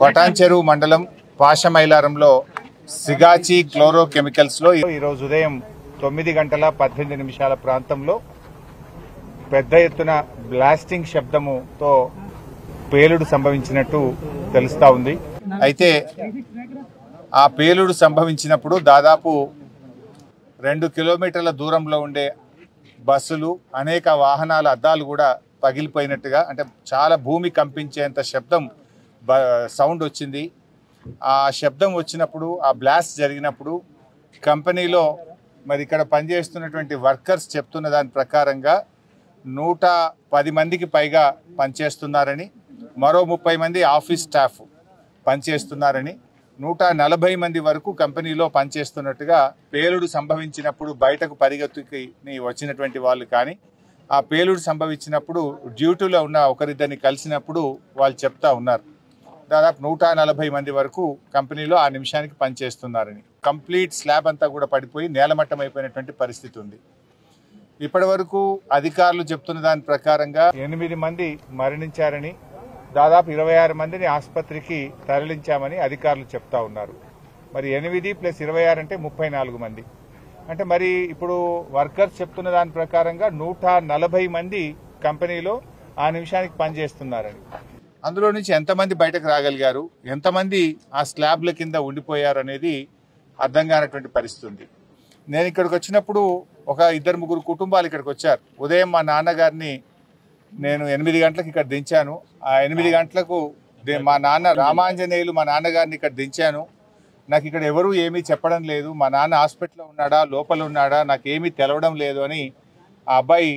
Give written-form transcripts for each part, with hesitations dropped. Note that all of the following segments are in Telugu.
పటాన్చెరు మండలం పాషమైలారంలో సిగాచి క్లోరో కెమికల్స్ లో ఈ రోజు ఉదయం 9:18 ప్రాంతంలో పెద్ద ఎత్తున బ్లాస్టింగ్ శబ్దముతో పేలుడు సంభవించినట్టు తెలుస్తా ఉంది. అయితే ఆ పేలుడు సంభవించినప్పుడు దాదాపు 2 కిలోమీటర్ల దూరంలో ఉండే బస్సులు అనేక వాహనాల అద్దాలు కూడా పగిలిపోయినట్టుగా, అంటే చాలా భూమి కంపించేంత శబ్దం సౌండ్ వచ్చింది. ఆ శబ్దం వచ్చినప్పుడు, ఆ బ్లాస్ట్ జరిగినప్పుడు కంపెనీలో మరి ఇక్కడ పనిచేస్తున్నటువంటి వర్కర్స్ చెప్తున్న దాని ప్రకారంగా 110 మందికి పైగా పనిచేస్తున్నారని, మరో 30 మంది ఆఫీస్ స్టాఫ్ పనిచేస్తున్నారని, 140 మంది వరకు కంపెనీలో పనిచేస్తున్నట్టుగా పేలుడు సంభవించినప్పుడు బయటకు పరిగెత్తుకి వచ్చినటువంటి వాళ్ళు కానీ, ఆ పేలుడు సంభవించినప్పుడు డ్యూటీలో ఉన్న ఒకరిద్దరిని కలిసినప్పుడు వాళ్ళు చెప్తా ఉన్నారు. దాదాపు 140 మంది వరకు కంపెనీలో ఆ నిమిషానికి పనిచేస్తున్నారని. కంప్లీట్ స్లాబ్ అంతా కూడా పడిపోయి నేలమట్టం అయిపోయినటువంటి పరిస్థితి ఉంది. ఇప్పటి వరకు అధికారులు చెప్తున్న దాని ప్రకారంగా 8 మంది మరణించారని, దాదాపు 26 మందిని ఆసుపత్రికి తరలించామని అధికారులు చెప్తా ఉన్నారు. మరి 8 + 26 అంటే 34 మంది. అంటే మరి ఇప్పుడు వర్కర్స్ చెప్తున్న దాని ప్రకారంగా 140 మంది కంపెనీలో ఆ నిమిషానికి పనిచేస్తున్నారని. అందులో నుంచి ఎంతమంది బయటకు రాగలిగారు, ఎంతమంది ఆ స్లాబ్ల కింద ఉండిపోయారు అనేది అర్థం కానటువంటి పరిస్థితి ఉంది. నేను ఇక్కడికి వచ్చినప్పుడు ఒక 2-3 కుటుంబాలు ఇక్కడికి వచ్చారు. ఉదయం మా నాన్నగారిని నేను 8 గంటలకు ఇక్కడ దించాను. ఆ 8 గంటలకు మా నాన్న రామాంజనేయులు మా నాన్నగారిని ఇక్కడ దించాను. నాకు ఇక్కడ ఎవరూ ఏమీ చెప్పడం లేదు, మా నాన్న హాస్పిటల్లో ఉన్నాడా లోపల ఉన్నాడా నాకేమీ తెలవడం లేదు అని ఆ అబ్బాయి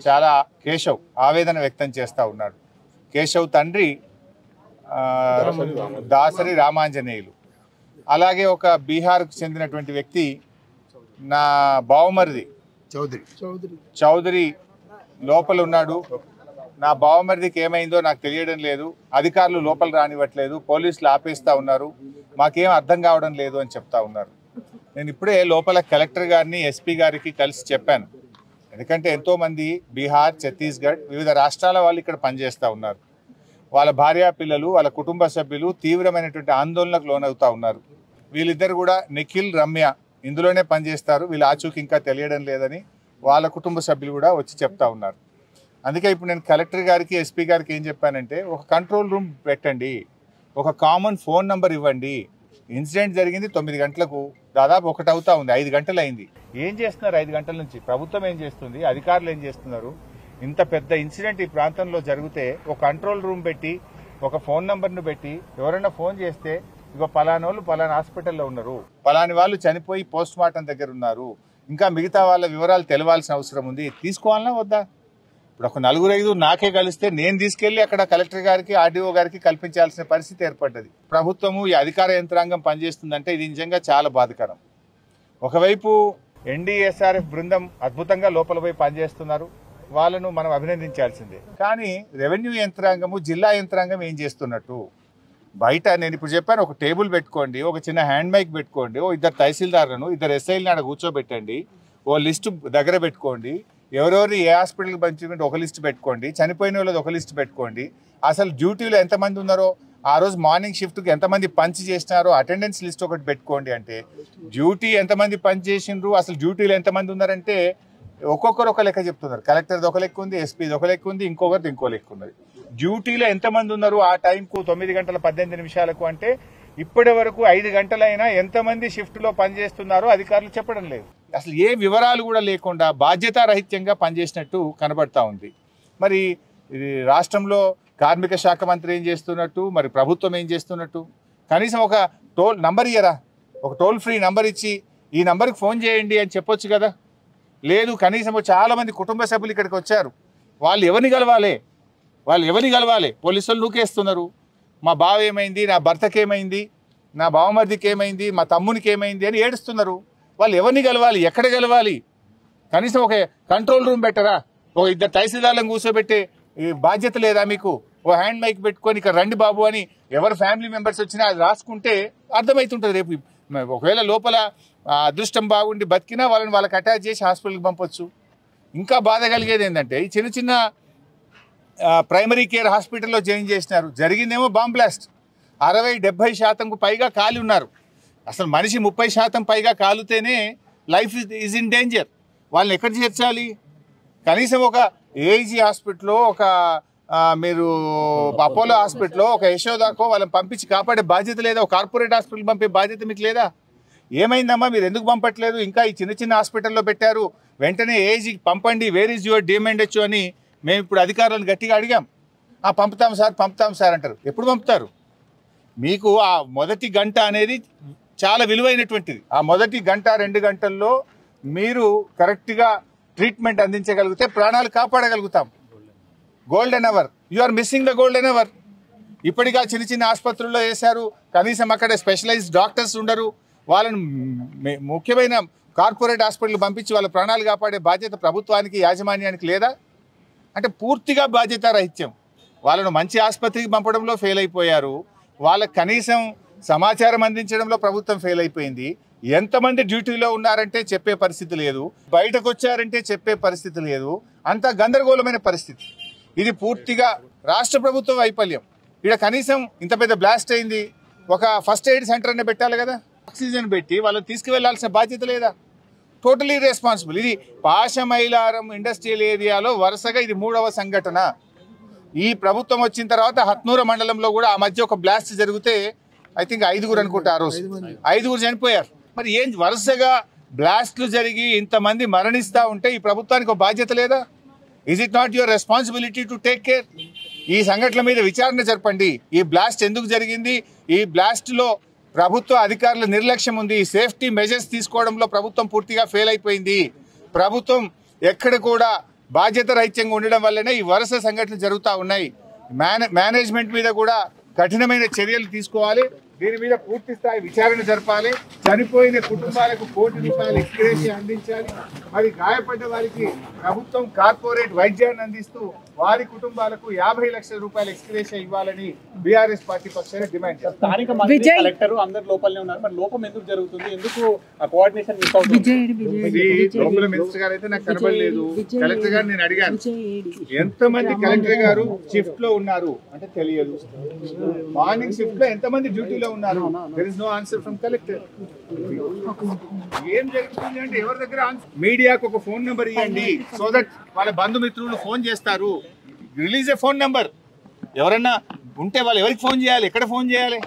చాలా కేశవ్ ఆవేదన వ్యక్తం చేస్తూ ఉన్నాడు. కేశవ్ తండ్రి దాసరి రామాంజనేయులు. అలాగే ఒక బీహార్కు చెందినటువంటి వ్యక్తి నా బావమరిది చౌదరి లోపల ఉన్నాడు. నా బావమరిదికి ఏమైందో నాకు తెలియడం లేదు, అధికారులు లోపల రానివ్వట్లేదు, పోలీసులు ఆపేస్తూ ఉన్నారు, మాకేం అర్థం కావడం లేదు అని చెప్తా ఉన్నారు. నేను ఇప్పుడే లోపల కలెక్టర్ గారిని ఎస్పీ గారికి కలిసి చెప్పాను. ఎందుకంటే ఎంతోమంది బీహార్, ఛత్తీస్గఢ్ వివిధ రాష్ట్రాల వాళ్ళు ఇక్కడ పనిచేస్తూ ఉన్నారు. వాళ్ళ భార్యా పిల్లలు, వాళ్ళ కుటుంబ సభ్యులు తీవ్రమైనటువంటి ఆందోళనకు లోనవుతూ ఉన్నారు. వీళ్ళిద్దరు కూడా నిఖిల్, రమ్య ఇందులోనే పనిచేస్తారు, వీళ్ళ ఆచూకీ ఇంకా తెలియడం లేదని వాళ్ళ కుటుంబ సభ్యులు కూడా వచ్చి చెప్తా ఉన్నారు. అందుకే ఇప్పుడు నేను కలెక్టర్ గారికి, ఎస్పీ గారికి ఏం చెప్పానంటే, ఒక కంట్రోల్ రూమ్ పెట్టండి, ఒక కామన్ ఫోన్ నంబర్ ఇవ్వండి. ఇన్సిడెంట్ జరిగింది 9 గంటలకు, దాదాపు 1 అవుతా ఉంది, 5 గంటలు అయింది. ఏం చేస్తున్నారు 5 గంటల నుంచి? ప్రభుత్వం ఏం చేస్తుంది, అధికారులు ఏం చేస్తున్నారు? ఇంత పెద్ద ఇన్సిడెంట్ ఈ ప్రాంతంలో జరిగితే ఒక కంట్రోల్ రూమ్ పెట్టి, ఒక ఫోన్ నంబర్ను పెట్టి, ఎవరైనా ఫోన్ చేస్తే ఇగో పలానోళ్ళు పలానా హాస్పిటల్లో ఉన్నారు, పలాని వాళ్ళు చనిపోయి పోస్ట్ మార్టం దగ్గర ఉన్నారు, ఇంకా మిగతా వాళ్ళ వివరాలు తెలవాల్సిన అవసరం ఉంది, తీసుకోవాలన్నా వద్దా? ఇప్పుడు ఒక 4-5 నాకే కలిస్తే నేను తీసుకెళ్లి అక్కడ కలెక్టర్ గారికి, ఆర్డీఓ గారికి కల్పించాల్సిన పరిస్థితి ఏర్పడ్డది. ప్రభుత్వము ఈ అధికార యంత్రాంగం పనిచేస్తుందంటే ఇది నిజంగా చాలా బాధాకరం. ఒకవైపు ఎన్డీఎస్ఆర్ఎఫ్ బృందం అద్భుతంగా లోపల పోయి పనిచేస్తున్నారు, వాళ్ళను మనం అభినందించాల్సిందే. కానీ రెవెన్యూ యంత్రాంగము, జిల్లా యంత్రాంగం ఏం చేస్తున్నట్టు? బయట నేను ఇప్పుడు చెప్పాను, ఒక టేబుల్ పెట్టుకోండి, ఒక చిన్న హ్యాండ్ మైక్ పెట్టుకోండి, ఓ 2 తహసీల్దార్లను 2 ఎస్ఐలను ఆడ కూర్చోబెట్టండి, ఓ లిస్టు దగ్గర పెట్టుకోండి, ఎవరెవరు ఏ హాస్పిటల్కి పంచుకుంటే ఒక లిస్ట్ పెట్టుకోండి, చనిపోయిన వాళ్ళది ఒక లిస్ట్ పెట్టుకోండి, అసలు డ్యూటీలో ఎంతమంది ఉన్నారో, ఆ రోజు మార్నింగ్ షిఫ్ట్కి ఎంతమంది పంచ్ చేసినారో అటెండెన్స్ లిస్ట్ ఒకటి పెట్టుకోండి. అంటే డ్యూటీ ఎంతమంది పంచ్ చేసిండ్రు, అసలు డ్యూటీలో ఎంతమంది ఉన్నారంటే ఒక్కొక్కరు ఒక లెక్క చెప్తున్నారు. కలెక్టర్ది ఒక లెక్క ఉంది, ఎస్పీది ఒక లెక్క ఉంది, ఇంకొకరిది ఇంకో లెక్క ఉన్నది. డ్యూటీలో ఎంతమంది ఉన్నారు ఆ టైంకు 9:18 అంటే ఇప్పటి వరకు 5 గంటలైనా ఎంతమంది షిఫ్ట్లో పనిచేస్తున్నారో అధికారులు చెప్పడం లేదు. అసలు ఏ వివరాలు కూడా లేకుండా బాధ్యతారహిత్యంగా పనిచేసినట్టు కనబడతా ఉంది. మరి రాష్ట్రంలో కార్మిక శాఖ మంత్రి ఏం చేస్తున్నట్టు, మరి ప్రభుత్వం ఏం చేస్తున్నట్టు? కనీసం ఒక టోల్ నంబర్ ఇయ్యరా, ఒక టోల్ ఫ్రీ నంబర్ ఇచ్చి ఈ నంబర్కి ఫోన్ చేయండి అని చెప్పొచ్చు కదా. లేదు, కనీసం చాలా మంది కుటుంబ సభ్యులు ఇక్కడికి వచ్చారు, వాళ్ళు ఎవరిని కలవాలి? పోలీసులు నూకేస్తున్నారు. మా బావ ఏమైంది, నా భర్తకి ఏమైంది, నా బావమరిదికి ఏమైంది, మా తమ్మునికి ఏమైంది అని ఏడుస్తున్నారు. వాళ్ళు ఎవరిని కలవాలి, ఎక్కడ కలవాలి? కనీసం ఒక కంట్రోల్ రూమ్ పెట్టరా, ఒక 2 తహసీల్దార్లను కూర్చోబెట్టే బాధ్యత లేదా మీకు? ఓ హ్యాండ్ మైక్ పెట్టుకొని ఇక్కడ రండి బాబు అని ఎవరు ఫ్యామిలీ మెంబర్స్ వచ్చినా అది రాసుకుంటే అర్థమవుతుంటుంది. రేపు ఒకవేళ లోపల అదృష్టం బాగుండి బతికినా వాళ్ళకి అటాచ్ చేసి హాస్పిటల్కి పంపొచ్చు. ఇంకా బాధ కలిగేది ఏంటంటే, ఈ చిన్న ప్రైమరీ కేర్ హాస్పిటల్లో జాయిన్ చేసినారు, జరిగిందేమో బాంబ్ బ్లాస్ట్. 60-70% పైగా కాలి ఉన్నారు. అసలు మనిషి 30% పైగా కాలుతేనే లైఫ్ ఈజ్ ఇన్ డేంజర్. వాళ్ళని ఎక్కడ చేర్చాలి? కనీసం ఒక ఏఐజీ హాస్పిటల్లో, ఒక మీరు అపోలో హాస్పిటల్లో, ఒక యశోదాకో వాళ్ళని పంపించి కాపాడే బాధ్యత లేదా? ఒక కార్పొరేట్ హాస్పిటల్ పంపే బాధ్యత మీకు లేదా? ఏమైందమ్మా, మీరు ఎందుకు పంపట్లేదు? ఇంకా ఈ చిన్న చిన్న హాస్పిటల్లో పెట్టారు, వెంటనే ఏఐజీకి పంపండి, వేర్ ఈజ్ యువర్ డిమాండ్ అని మేము ఇప్పుడు అధికారులను గట్టిగా అడిగాం. పంపుతాం సార్ అంటారు. ఎప్పుడు పంపుతారు? మీకు ఆ మొదటి గంట అనేది చాలా విలువైనటువంటిది. ఆ మొదటి గంట 2 గంటల్లో మీరు కరెక్ట్గా ట్రీట్మెంట్ అందించగలిగితే ప్రాణాలు కాపాడగలుగుతాం. Golden hour, you are missing the golden hour. ఇప్పటిగా చిన్న చిన్న ఆసుపత్రుల్లో వేశారు, కనీసం అక్కడ స్పెషలైజ్డ్ డాక్టర్స్ ఉండరు. వాళ్ళని ముఖ్యమైన కార్పొరేట్ హాస్పిటల్ పంపించి వాళ్ళ ప్రాణాలు కాపాడే బాధ్యత ప్రభుత్వానికి, యాజమాన్యానికి లేదా? అంటే పూర్తిగా బాధ్యత రహిత్యం. వాళ్ళను మంచి ఆసుపత్రికి పంపడంలో ఫెయిల్ అయిపోయారు. వాళ్ళకి కనీసం సమాచారం అందించడంలో ప్రభుత్వం ఫెయిల్ అయిపోయింది. ఎంతమంది డ్యూటీలో ఉన్నారంటే చెప్పే పరిస్థితి లేదు, బయటకు వచ్చారంటే చెప్పే పరిస్థితి లేదు. అంతా గందరగోళమైన పరిస్థితి. ఇది పూర్తిగా రాష్ట్ర ప్రభుత్వ వైఫల్యం. ఇక్కడ కనీసం ఇంత పెద్ద బ్లాస్ట్ అయింది, ఒక ఫస్ట్ ఎయిడ్ సెంటర్ అనే పెట్టాలి కదా, ఆక్సిజన్ పెట్టి వాళ్ళని తీసుకువెళ్లాల్సిన బాధ్యత లేదా? Totally responsible. ఇది పాశమైలారం ఇండస్ట్రియల్ ఏరియాలో వరుసగా ఇది 3వ సంఘటన. ఈ ప్రభుత్వం వచ్చిన తర్వాత హత్నూర మండలంలో కూడా ఆ మధ్య ఒక బ్లాస్ట్ జరిగితే ఐ థింక్ 5 అనుకుంటా, ఆ రోజు 5 చనిపోయారు. మరి ఏం వరుసగా బ్లాస్ట్లు జరిగి ఇంతమంది మరణిస్తూ ఉంటే ఈ ప్రభుత్వానికి ఒక బాధ్యత లేదా? Is it not your responsibility to take care? ఈ సంఘటనల మీద విచారణ జరపండి. ఈ బ్లాస్ట్ ఎందుకు జరిగింది? ఈ బ్లాస్ట్లో ప్రభుత్వ అధికారుల నిర్లక్ష్యం ఉంది. సేఫ్టీ మెజర్స్ తీసుకోవడంలో ప్రభుత్వం పూర్తిగా ఫెయిల్ అయిపోయింది. ప్రభుత్వం ఎక్కడ కూడా బాధ్యత రహిత్యంగా ఉండడం వల్లనే ఈ వరుస సంఘటనలు జరుగుతూ ఉన్నాయి. మేనేజ్మెంట్ మీద కూడా కఠినమైన చర్యలు తీసుకోవాలి. దీని మీద పూర్తి స్థాయి విచారణ జరపాలి. చనిపోయిన కుటుంబాలకు ₹1 కోటి ఎక్స్గ్రేషియా అందించాలి. మరి గాయపడ్డ వారికి ప్రభుత్వం కార్పొరేట్ వైద్యాన్ని అందిస్తూ వారి కుటుంబాలకు ₹50 లక్షల ఎక్స్గ్రేషియా ఇవ్వాలని బీఆర్ఎస్ పార్టీ పక్షాన డిమాండ్ చేస్తారు. స్థానిక మంత్రి, కలెక్టర్ అందరు లోపలనే ఉన్నారు. మరి లోపం ఎందుకు జరుగుతుంది? ఎందుకు కోఆర్డినేషన్ మిస్ అవుతుంది? లోపల మినిస్టర్ గారు అయితే నాకు కనబడలేదు. కలెక్టర్ గారు నేను అడిగాను, ఎంతమంది కలెక్టర్ గారు షిఫ్ట్ లో ఉన్నారు అంటే తెలియదు. మార్నింగ్ షిఫ్ట్ లో ఎంతమంది డ్యూటీలో ఉన్నారు? There is no answer from collector. ఏం జరుగుతుంది అంటే ఎవరి దగ్గర మీడియాకు ఒక ఫోన్ నెంబర్ ఇవ్వండి, సో దట్ వాళ్ళ బంధుమిత్రులు ఫోన్ చేస్తారు. Release a phone number. ఎవరన్నా ఉంటే వాళ్ళు ఎవరికి ఫోన్ చేయాలి, ఎక్కడ ఫోన్ చేయాలి?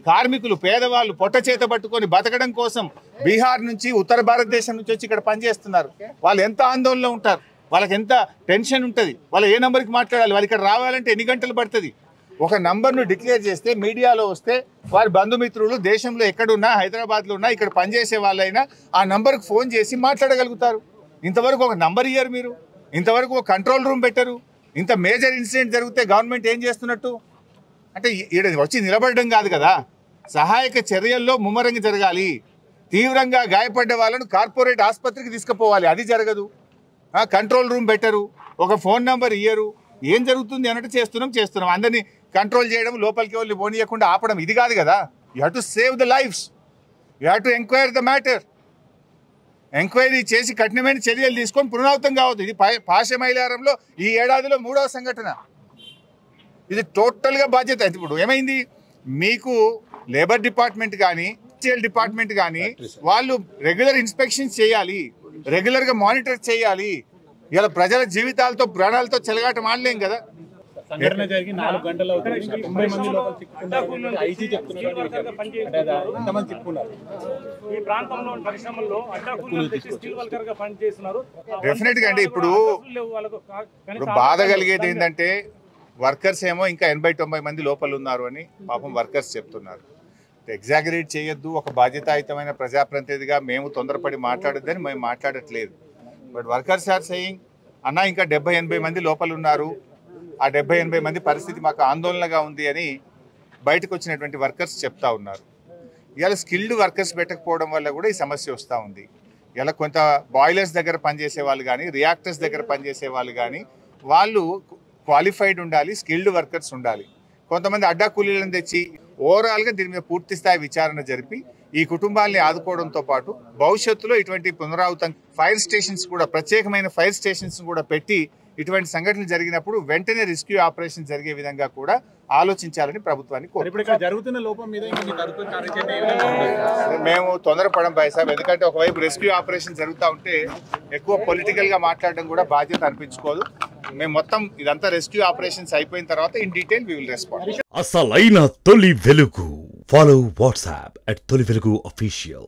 కార్మికులు, పేదవాళ్ళు పొట్ట చేత పట్టుకొని బతకడం కోసం బీహార్ నుంచి, ఉత్తర భారతదేశం నుంచి వచ్చి ఇక్కడ పనిచేస్తున్నారు. వాళ్ళు ఎంత ఆందోళనలో ఉంటారు, వాళ్ళకి ఎంత టెన్షన్ ఉంటుంది. వాళ్ళు ఏ నెంబర్కి మాట్లాడాలి, వాళ్ళు ఇక్కడ రావాలంటే ఎన్ని గంటలు పడుతుంది? ఒక నంబర్ను డిక్లేర్ చేస్తే మీడియాలో వస్తే వారి బంధుమిత్రులు దేశంలో ఎక్కడున్నా, హైదరాబాద్లో ఉన్నా, ఇక్కడ పనిచేసే వాళ్ళైనా ఆ నంబర్కి ఫోన్ చేసి మాట్లాడగలుగుతారు. ఇంతవరకు ఒక నంబర్ ఇయ్యారు మీరు, ఇంతవరకు ఒక కంట్రోల్ రూమ్ పెట్టరు. ఇంత మేజర్ ఇన్సిడెంట్ జరిగితే గవర్నమెంట్ ఏం చేస్తున్నట్టు? అంటే ఇక్కడ వచ్చి నిలబడడం కాదు కదా, సహాయక చర్యల్లో ముమ్మరంగా జరగాలి. తీవ్రంగా గాయపడ్డ వాళ్ళను కార్పొరేట్ ఆసుపత్రికి తీసుకుపోవాలి, అది జరగదు. కంట్రోల్ రూమ్ పెట్టరు, ఒక ఫోన్ నెంబర్ ఇయ్యరు. ఏం జరుగుతుంది అన్నట్టు చేస్తున్నాం. అందరినీ కంట్రోల్ చేయడం, లోపలికి వెళ్ళి పోనీయకుండా ఆపడం, ఇది కాదు కదా. You have to save the lives, you have to enquire the matter. Enquiry చేసి కఠినమైన చర్యలు తీసుకొని పునరావృతం కావద్దు. ఇది పాశమైలారంలో ఈ ఏడాదిలో 3వ సంఘటన. ఇది టోటల్గా బాధ్యత. ఇప్పుడు ఏమైంది, మీకు లేబర్ డిపార్ట్మెంట్ కానీ, హెచ్ఎల్ డిపార్ట్మెంట్ కానీ వాళ్ళు రెగ్యులర్ ఇన్స్పెక్షన్స్ చేయాలి, రెగ్యులర్గా మానిటర్ చేయాలి. ఇలా ప్రజల జీవితాలతో, ప్రాణాలతో చెలగాటం ఆడలేం కదా. సంఘటన జరిగి 4 గంటలు అవుతుంది, 90 మంది లోపల చిక్కుకున్నారు. ఐజీ చెప్తున్నారు ఎంతమంది చిక్కుకున్నారు? ఈ ప్రాంతంలో పరిశ్రమల్లో స్కిల్ వర్కర్ గా పనిచేస్తున్నారు. డెఫినెట్ గా అండి. ఇప్పుడు బాధ కలిగేది ఏంటంటే వర్కర్స్ ఏమో ఇంకా 80-90 మంది లోపల ఉన్నారు అని పాపం వర్కర్స్ చెప్తున్నారు. ఎగ్జాగరేట్ చేయొద్దు. ఒక బాధ్యతాయుతమైన ప్రజాప్రతినిధిగా మేము తొందరపడి మాట్లాడొద్దని మేము మాట్లాడట్లేదు. బట్ వర్కర్స్ ఆర్ సెయింగ్, అన్న ఇంకా 70-80 మంది లోపల ఉన్నారు, ఆ 70-80 మంది పరిస్థితి మాకు ఆందోళనగా ఉంది అని బయటకు వచ్చినటువంటి వర్కర్స్ చెప్తా ఉన్నారు. ఇవాళ స్కిల్డ్ వర్కర్స్ పెట్టకపోవడం వల్ల కూడా ఈ సమస్య వస్తూ ఉంది. ఇలా కొంత బాయిలర్స్ దగ్గర పనిచేసే వాళ్ళు కానీ, రియాక్టర్స్ దగ్గర పనిచేసే వాళ్ళు కానీ వాళ్ళు క్వాలిఫైడ్ ఉండాలి, స్కిల్డ్ వర్కర్స్ ఉండాలి. కొంతమంది అడ్డా కూలీలను తెచ్చి ఓవరాల్గా దీని మీద పూర్తి స్థాయి విచారణ జరిపి ఈ కుటుంబాలని ఆదుకోవడంతో పాటు భవిష్యత్తులో ఇటువంటి పునరావృతం ఫైర్ స్టేషన్స్ కూడా, ప్రత్యేకమైన ఫైర్ స్టేషన్స్ కూడా పెట్టి ఇటువంటి సంఘటనలు జరిగినప్పుడు వెంటనే రెస్క్యూ ఆపరేషన్ జరిగే విధంగా కూడా ఆలోచించాలని ప్రభుత్వాన్ని ఇప్పుడు ఇక్కడ జరుగుతున్న లోపం మీద ఇంకా మీ తదుపరి కార్యాచరణ ఏ విధంగా ఉంటుంది? మేము తొందరపడం భాయ్ సాబ్, ఎందుకంటే ఒకవైపు రెస్క్యూ ఆపరేషన్ జరుగుతూ ఉంటే ఎక్కువ పొలిటికల్గా మాట్లాడడం కూడా బాధ్యత అనిపించుకోదు. మేము మొత్తం ఇదంతా రెస్క్యూ ఆపరేషన్స్ అయిపోయిన తర్వాత in detail we will respond. అసలైన తొలి వెలుగు. ఫాలో వాట్సాప్ @తొలి వెలుగు official.